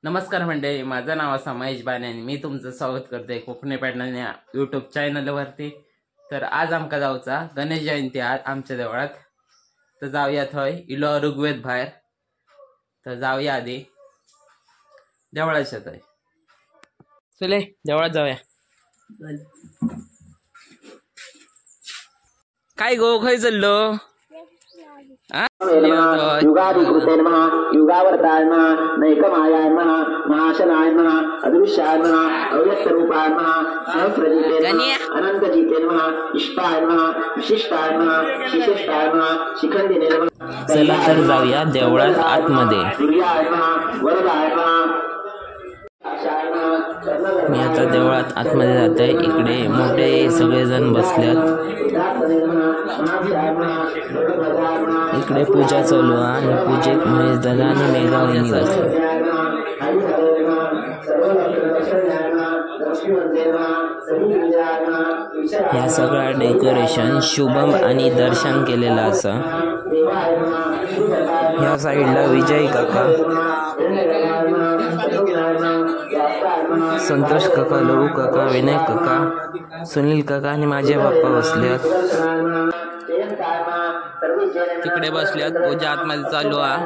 नमस्कार मंडळी, माझं नाव आहे महेश बाने आणि मी तुमचं स्वागत करते कोकणी पॅटर्न या यूट्यूब चॅनलवरती। तर आज आमका जाऊचा गणेश जयंती आज आमच्या देवळात, तर जाऊया थंय इलो ऋग्वेद भायर। तर जाऊया आधी देवळाच्या थंय, चले देवळात जाऊया। काय गो खय चल्लो? युगादिकृते नमः, युगावर्ताय नमः, नैकमायाय नमः, महाशनाय नमः, अदृश्याय नमः, अव्यक्तरूपाय नमः, सहस्रजीते नमः, अनंतजीते नमः, इष्टाय नमः, विशिष्टाय नमः, शिशिष्टाय नमः, शिखंडिने नमः। चला तर जाऊया देवळात आतमध्ये। दिव्याय नमः, वरदाय नमः। मी आता देवळात आतमध्ये जाते। इकडे मोठे सगळेजण बसल्यात, इकडे पूजा चालू आहे आणि पूजेत महेश दादा आणि मेघा वहिनी बसले। या सगळ्या डेकोरेशन शुभम आणि दर्शन केलेलं असं। या साईडला विजय काका, संतोष काका, लहू काका, विनय काका, सुनील काका आणि माझे बाप्पा बसल्यात। तिकडे बसल्यात, पूजा आतमध्ये चालू आहे।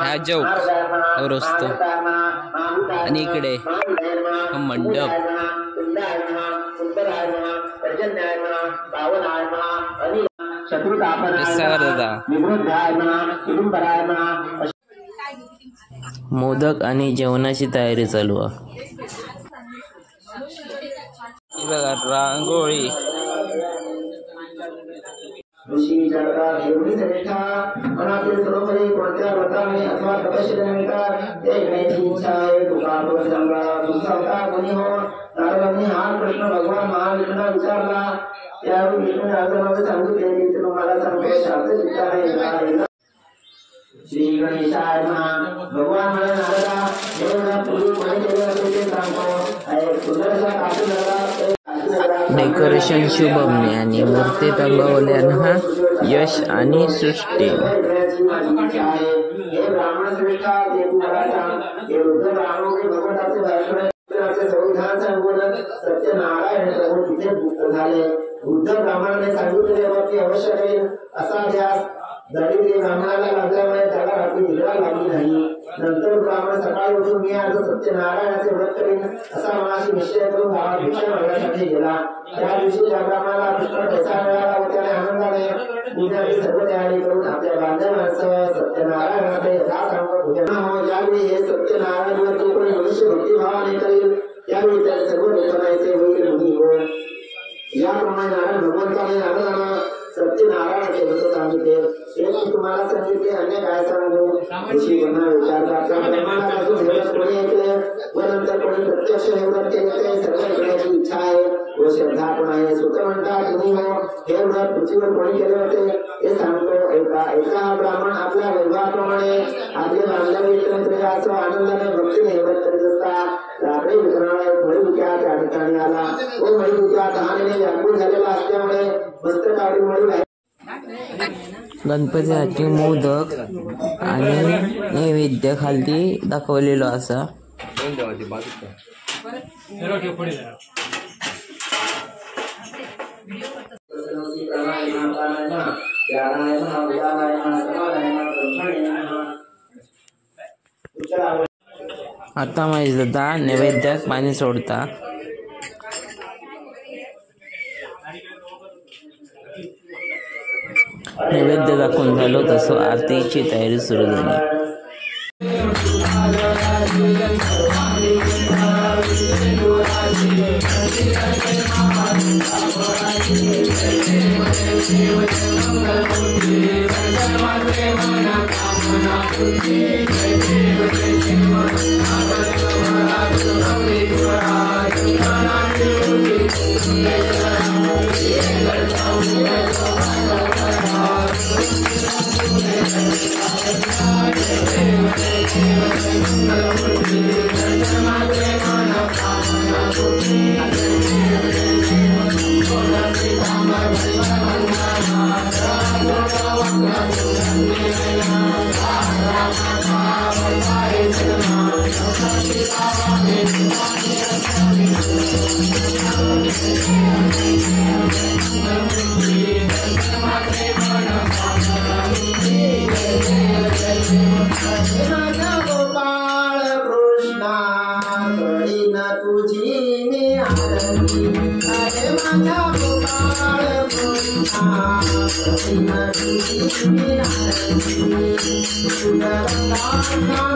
ह्या चौक रस्तो आणि इकडे मंडप। मोदक आणि जेवणाची तयारी चालू आहे। बघा रांगोळी। ऋषी जळका घेऊन श्रेष्ठा मनातील सर्वपरी कोणत्या व्रताने अथवा तपश्चर्येनिमित्त एक नैतिक इच्छा आहे तुका पुरस्कारा तुमचा कोणी हो नारदांनी हा प्रश्न भगवान महाविष्णूंना विचारला। त्यावेळी विष्णूने अर्जुनाला सांगितले की तुम्हाला सांगतो शास्त्र शिक्षा आहे। श्री गणेशाय नमः। भगवान म्हणे नारदा देवाला पूर्वी कोणी केले असेल ते सांगतो। एक सुंदरसा कापूस झाला। डेकोरेशन शुभमने आणि मूर्ती रंगवल्यानं यश आणि सृष्टी। सत्यनारायण प्रभू तिथे गुप्त झाले। बुद्ध ब्राह्मणाने सांगितले की अवश्य करेल असा ध्यास दरिद्री ब्राह्मणाला लागल्यामुळे त्याला रात्री निद्रा लागली नाही। नंतर ब्राह्मण सकाळी उठून मी आज सत्यनारायणाचे व्रत करीन असा मनाशी निश्चय करून गावात भिक्षा मागण्यासाठी गेला। त्या दिवशी त्या ब्राह्मणाला पुष्कळ पैसा मिळाला व त्याने आनंदाने पूजेची सर्व तयारी करून आपल्या बांधवांसह सत्यनारायणाचे यथासांग पूजन हो। ज्यावेळी हे सत्यनारायण व्रत कोणी मनुष्य भक्तिभावाने करेल त्यावेळी त्या सर्व लोकांचे होईल मुनी हो। याप्रमाणे नारायण भगवंताने नारदांना सत्यनारायणाचे व्रत सांगितले। एक तुम्हाला सांगितले अन्य काय सांगू? ऋषी पुन्हा विचारतात त्या ब्रह्मांडापासून हे व्रत कोणी ऐकले व नंतर कोणी प्रत्यक्ष हे व्रत केले ते सर्व ऐकण्याची इच्छा आहे व श्रद्धा पण आहे। सुत म्हणतात तुम्ही हो हे व्रत पृथ्वीवर कोणी केले होते हे सांगतो एका ब्राह्मण आपल्या वैभवाप्रमाणे आपले बांधलेले तंत्र आनंदाने भक्तीने हे व्रत करीत असता रात्री विकराळा मळीमुख्या त्या ठिकाणी आला व मळीमुख्या तहानेने व्याकुळ झालेला असल्यामुळे मस्तकावरील मळी गणपतीसाठी मोदक आणि नैवेद्य खाली दाखवलेलो असा। आता महेश दादा नैवेद्यात पाणी सोडता। नैवेद्य दाखवून झालो तसं आरतीची तयारी सुरू झाली। गोपाळ कृष्णा कळीन तुझी मी आरती अरे माझा गोपाळ कृष्णा कळीन तुझी मी आरती तुझा नाम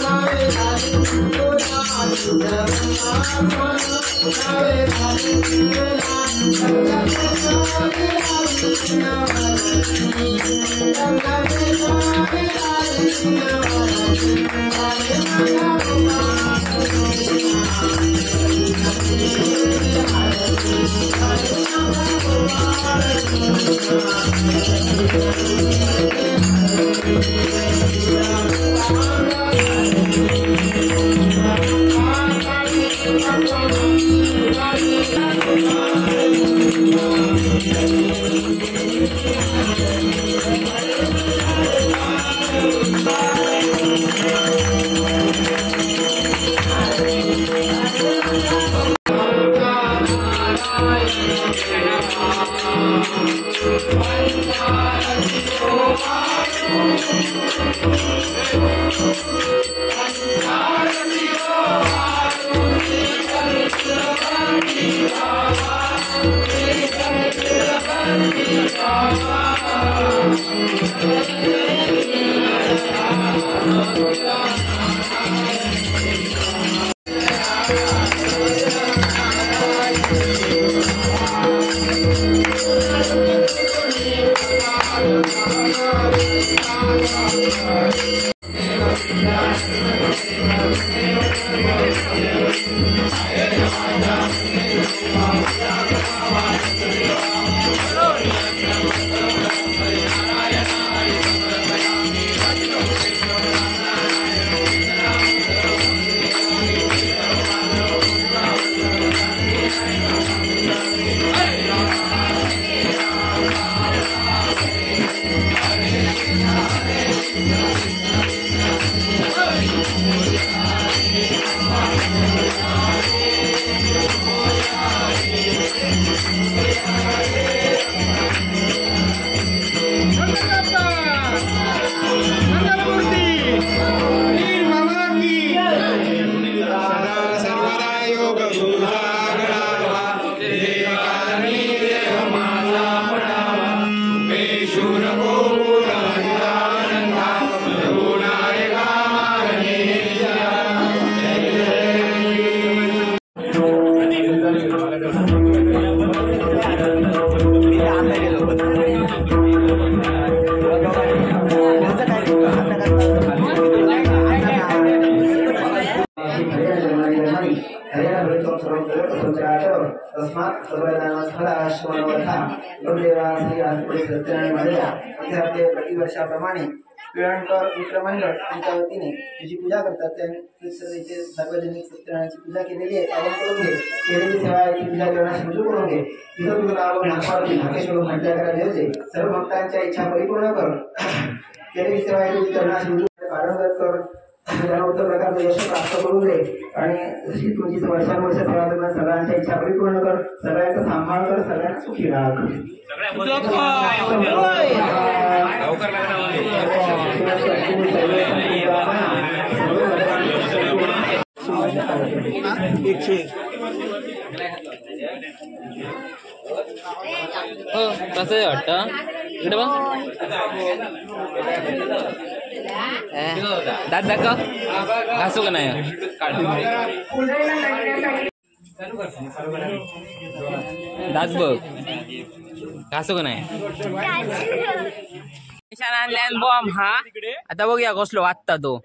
गावे हरी तुझा गावे हरी प्रतिवर्षाप्रमाणे पिळणकर मित्रमंडळ यांच्या वतीने तुझी पूजा करतात. त्यांनी सार्वजनिक सत्यनारायणाची पूजा केलेली आहे. पावन करून घे. केलेली सेवा आहे ती पूजा करण्यास मंजूर करून घे. तिथं तुझं नाव नागपावती नागेश्वर म्हटल्या करायला होते. सर्व भक्तांच्या इच्छा परिपूर्ण कर. केलेली सेवा आहे ती करण्यास मंजूर पारंगत कर. त्यांना उत्तम प्रकारचं यश प्राप्त करून दे आणि जशी तुझी वर्षानुवर्ष सेवा करणार सगळ्यांच्या इच्छा परिपूर्ण कर. सगळ्यांचा सांभाळ कर. सगळ्यांना सुखी राख. कसं वाटतं इकडे बघ दात दाखव घासू का नाही दात बघ घासू का नाही बॉम्ब हा आता बघूया कसलो वाचता तो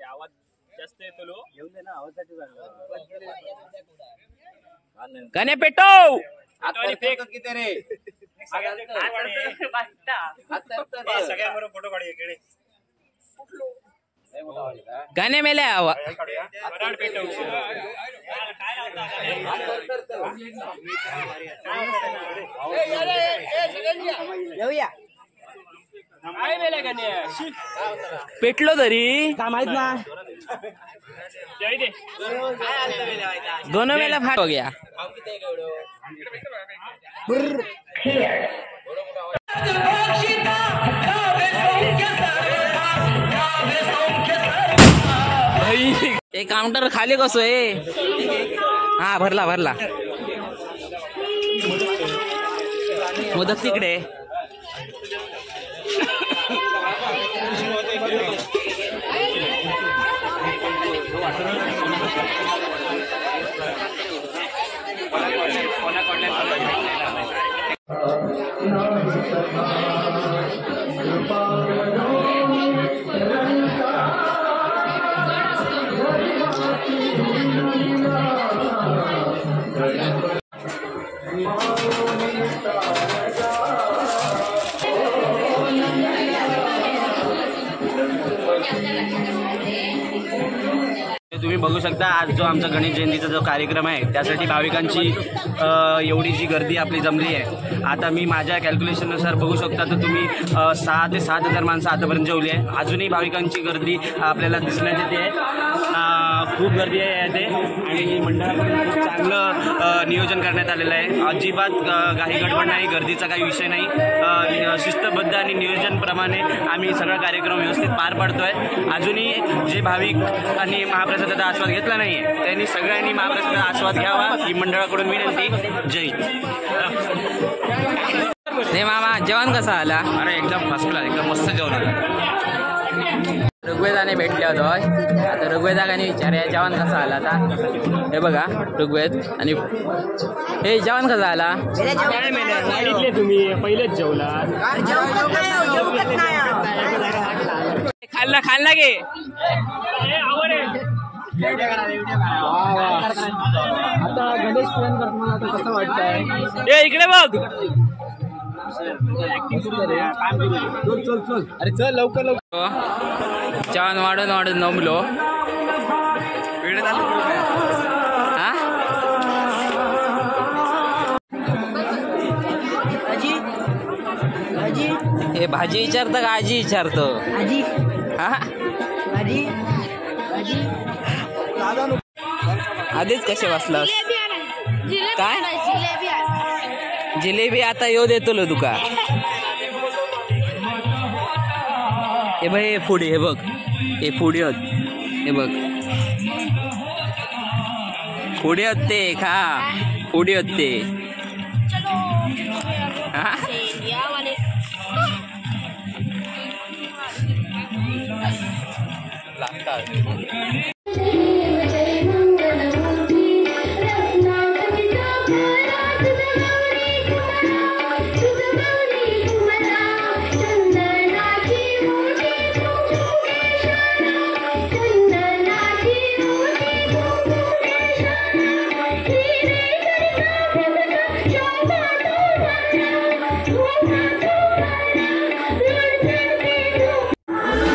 गाणे पेटव गाणे मेले हवा येऊया पेटलो तरी काय माहित ना दोनों वेला फाट हो गया. ते काउंटर खाली कसो आहे. हा भरला भरला मोदक तिकडे. तुम्ही बघू शकता आज जो आमचा गणेश जयंतीचा जो कार्यक्रम आहे त्यासाठी भाविकांची एवढी जी गर्दी आपली जमली आहे. आता मी माझ्या कॅल्क्युलेशननुसार बघू शकता तर तुम्ही 6 ते 7,000 माणसं आतापर्यंत जेवली आहे. अजूनही भाविकांची गर्दी आपल्याला दिसण्यात येते आहे. खूप गर्दी आहे येते आणि मंडळाकडून खूप चांगलं नियोजन करण्यात आलेलं आहे. अजिबात काही गडबड नाही, गर्दीचा काही विषय नाही. शिस्तबद्ध आणि नियोजनप्रमाणे आम्ही सगळा कार्यक्रम व्यवस्थित पार पाडतोय. अजूनही जे भाविकांनी महाप्रसादाचा आस्वाद घेतला नाही त्यांनी सगळ्यांनी महाप्रसादाचा आस्वाद घ्यावा ही मंडळाकडून विनंती. जय नाही मामा जेवण कसं आला. अरे एकदम फर्स्ट क्लास, एकदम मस्त जेवण आलं. ऋग्वेदाने भेटले होतो. आता ऋग्वेदाने विचारूया जेवण कसं आला. आता हे बघा ऋग्वेद आणि हे जेवण कसं आला. तुम्ही पहिलेच जेवला. खाल्ला खाल्ला गे. आता गणेश पुरण मला आता कसं वाटतंय. ए इकडे बघ. अरे चल लवकर लवकर. जेवण वाढून वाढून नमलो. हा हे भाजी विचारतं का आजी विचारतो. हा आधीच कसे बसलास काय. जिलेबी आता येऊ देतो तुका. हे बघ हे फुडी. हे बघ हे फुडी होत. हे बघ फुडी होते खा. फुडी होते. हा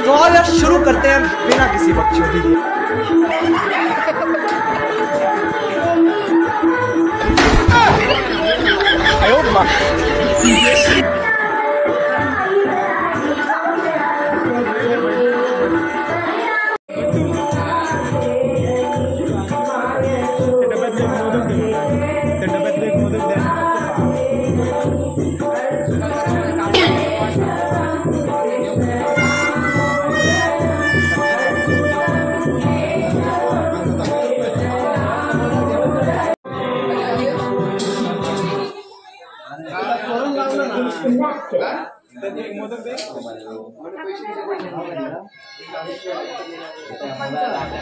तो यार शुरू करते हैं बिना किसी बकचोदी के.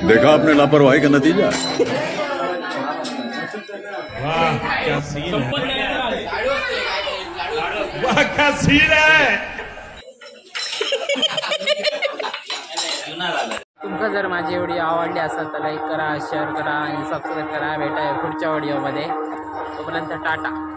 देखा आपने लापरवाही का नतीजा. वाह क्या सीन है. तुमका जर माझी व्हिडिओ आवडली असेल तर लाईक करा, शेअर करा आणि सबस्क्राईब करा. भेटाय पुढच्या व्हिडिओमध्ये. तोपर्यंत टाटा.